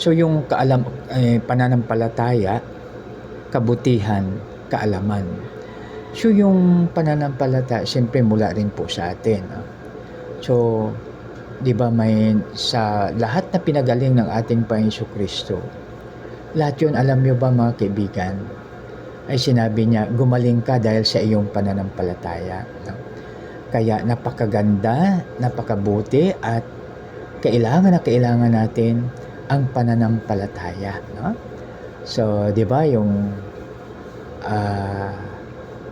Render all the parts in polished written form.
So yung pananampalataya, kabutihan, kaalaman. So yung pananampalataya, siyempre mula rin po sa atin. So, di ba may sa lahat na pinagaling ng ating Panginoon Kristo, lahat yun, alam nyo ba mga kaibigan, ay sinabi niya, gumaling ka dahil sa iyong pananampalataya. No? Kaya napakaganda, napakabuti at kailangan natin ang pananampalataya. No? So, di ba yung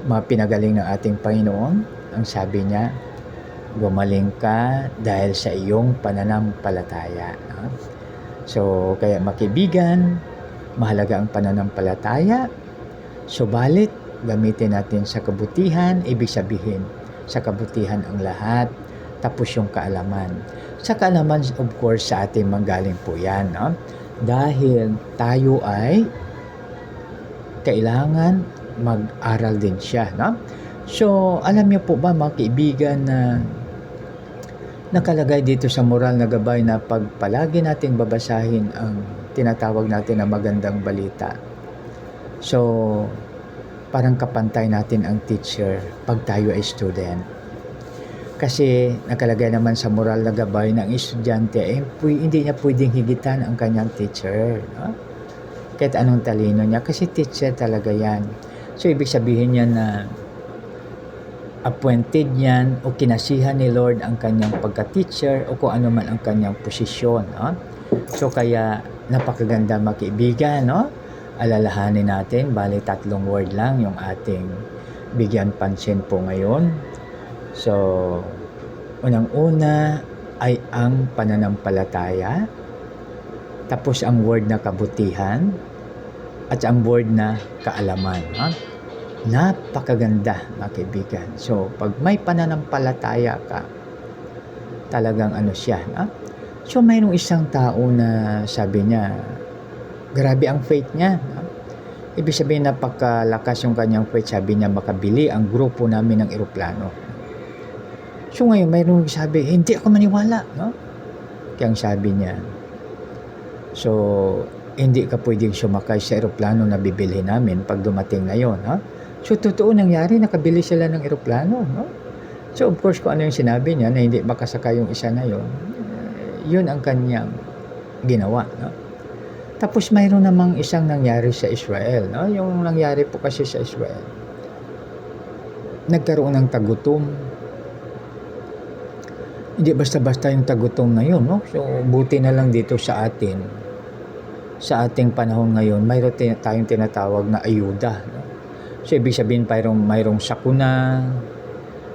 mga pinagaling ng ating Panginoon, ang sabi niya, gumaling ka dahil sa iyong pananampalataya. No? So, kaya makibigan, mahalaga ang pananampalataya, subalit gamitin natin sa kabutihan, ibig sabihin, sa kabutihan ang lahat, tapos yung kaalaman. Sa kaalaman, of course, sa ating manggaling po yan. No? Dahil tayo ay kailangan mag-aral din siya. No? So, alam niyo po ba mga kaibigan na nakalagay dito sa moral na gabay na pag palagi nating babasahin ang tinatawag natin na magandang balita. So, parang kapantay natin ang teacher pag tayo ay student. Kasi nakalagay naman sa moral na gabay ng estudyante, hindi niya pwedeng higitan ang kanyang teacher. No? Kahit anong talino niya, kasi teacher talaga yan. So, ibig sabihin niya na appointed yan o kinasihan ni Lord ang kanyang pagka-teacher o kung ano man ang kanyang posisyon. No? So, kaya napakaganda mga kaibigan, no? Alalahanin natin, bali 3 word lang yung ating bigyan pansin po ngayon. So, unang-una ay ang pananampalataya, tapos ang word na kabutihan, at ang word na kaalaman. No? Napakaganda mga kaibigan. So, pag may pananampalataya ka, talagang ano siya. No? So, mayroong isang tao na sabi niya, grabe ang faith niya. No? Ibig sabihin, napakalakas yung kanyang faith. Sabi niya, makabili ang grupo namin ng eroplano. So, ngayon, mayroong sabi, hindi ako maniwala. No? Kaya sabi niya, so, hindi ka pwedeng sumakay sa eroplano na bibili namin pag dumating na yun. No? So, totoo nangyari, nakabili sila ng eroplano. No? So, of course, kung ano yung sinabi niya na hindi makasakay yung isa na yun, yun ang kanyang ginawa. No? Tapos, mayroon namang isang nangyari sa Israel. No? Yung nangyari po kasi sa Israel, nagkaroon ng tagutom. Hindi basta-basta yung tagutom na yun. No? So, buti na lang dito sa atin, sa ating panahon ngayon, mayroon tayong tinatawag na ayuda. No? So, ibig sabihin, mayroong sakuna,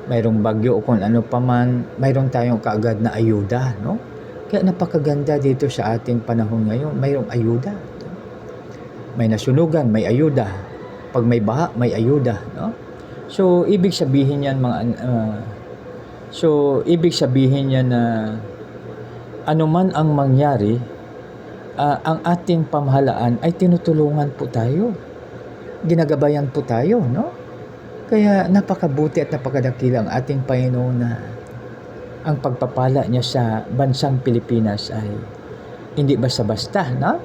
mayroong bagyo o kung ano pa man, mayroon tayong kaagad na ayuda. No? Kaya napakaganda dito sa ating panahon ngayon, mayroong ayuda. No? May nasunugan, may ayuda. Pag may baha, may ayuda. No? So, ibig sabihin yan, ibig sabihin yan na anuman ang mangyari, ang ating pamahalaan ay tinutulungan po tayo. Ginagabayan po tayo, no? Kaya napakabuti at napakadakila ang ating Panginoon na ang pagpapala niya sa bansang Pilipinas ay hindi basta-basta, no?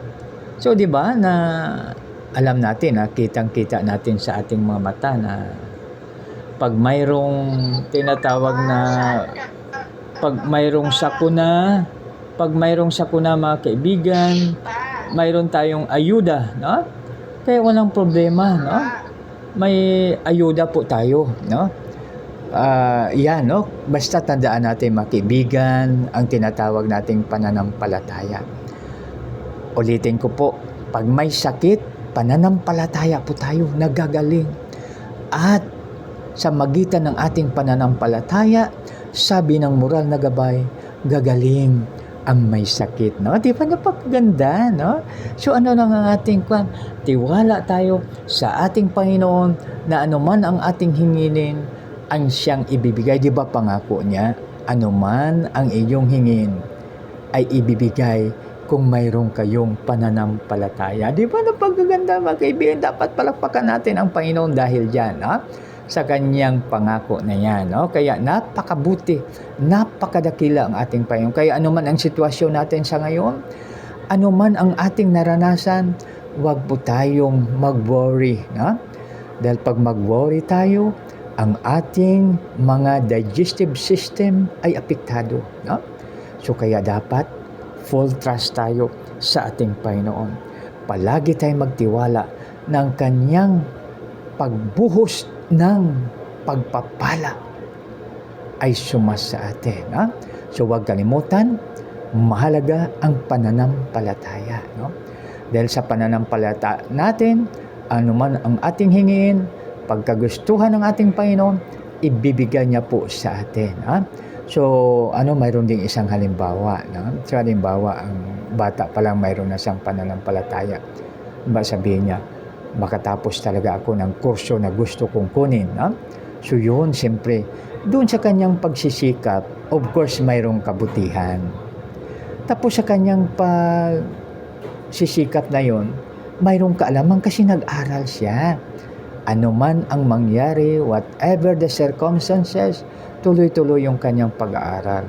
So, di ba, na alam natin, kitang-kita natin sa ating mga mata na pag mayroong tinatawag na pag mayroong sakuna mga kaibigan, mayroon tayong ayuda, no? Kaya walang problema, no? May ayuda po tayo, no? Yan, no? Basta tandaan natin mga kaibigan, ang tinatawag nating pananampalataya. Ulitin ko po, pag may sakit, pananampalataya po tayo, nagagaling. At sa magitan ng ating pananampalataya, sabi ng moral na gabay, gagaling ang may sakit. No? Di ba napakaganda? No? So ano lang ang ating kwan? Tiwala tayo sa ating Panginoon na anuman ang ating hinginin, ang siyang ibibigay. Di ba pangako niya? Anuman ang iyong hingin ay ibibigay kung mayroon kayong pananampalataya. Di ba napakaganda mga kaibigan? Dapat palakpakan natin ang Panginoon dahil dyan. Ha? Sa kanyang pangako na yan. No? Kaya napakabuti, napakadakila ang ating Panginoon. Kaya anuman ang sitwasyon natin sa ngayon, Ano man ang ating naranasan, huwag po tayong mag-worry. No? Dahil pag mag-worry tayo, ang ating mga digestive system ay apektado. No? So kaya dapat full trust tayo sa ating Panginoon. Palagi tayong magtiwala ng kanyang pagbuhos ng pagpapala ay sumas sa atin. No? So huwag kalimutan, mahalaga ang pananampalataya. No? Dahil sa pananampalataya natin, anuman ang ating hingin, pagkagustuhan ng ating Panginoon, ibibigay niya po sa atin. Ha? So, mayroon ding isang halimbawa. No? So, halimbawa, ang bata pa lang mayroon na siyang pananampalataya. Ba sabihin niya, makatapos talaga ako ng kurso na gusto kong kunin. No? So, yun, siyempre, doon sa kanyang pagsisikap, of course, mayroong kabutihan. Tapos sa kanyang pagsisikap na yun, mayroong kaalaman kasi nag-aral siya. Ano man ang mangyari, whatever the circumstances, tuloy-tuloy yung kanyang pag-aaral.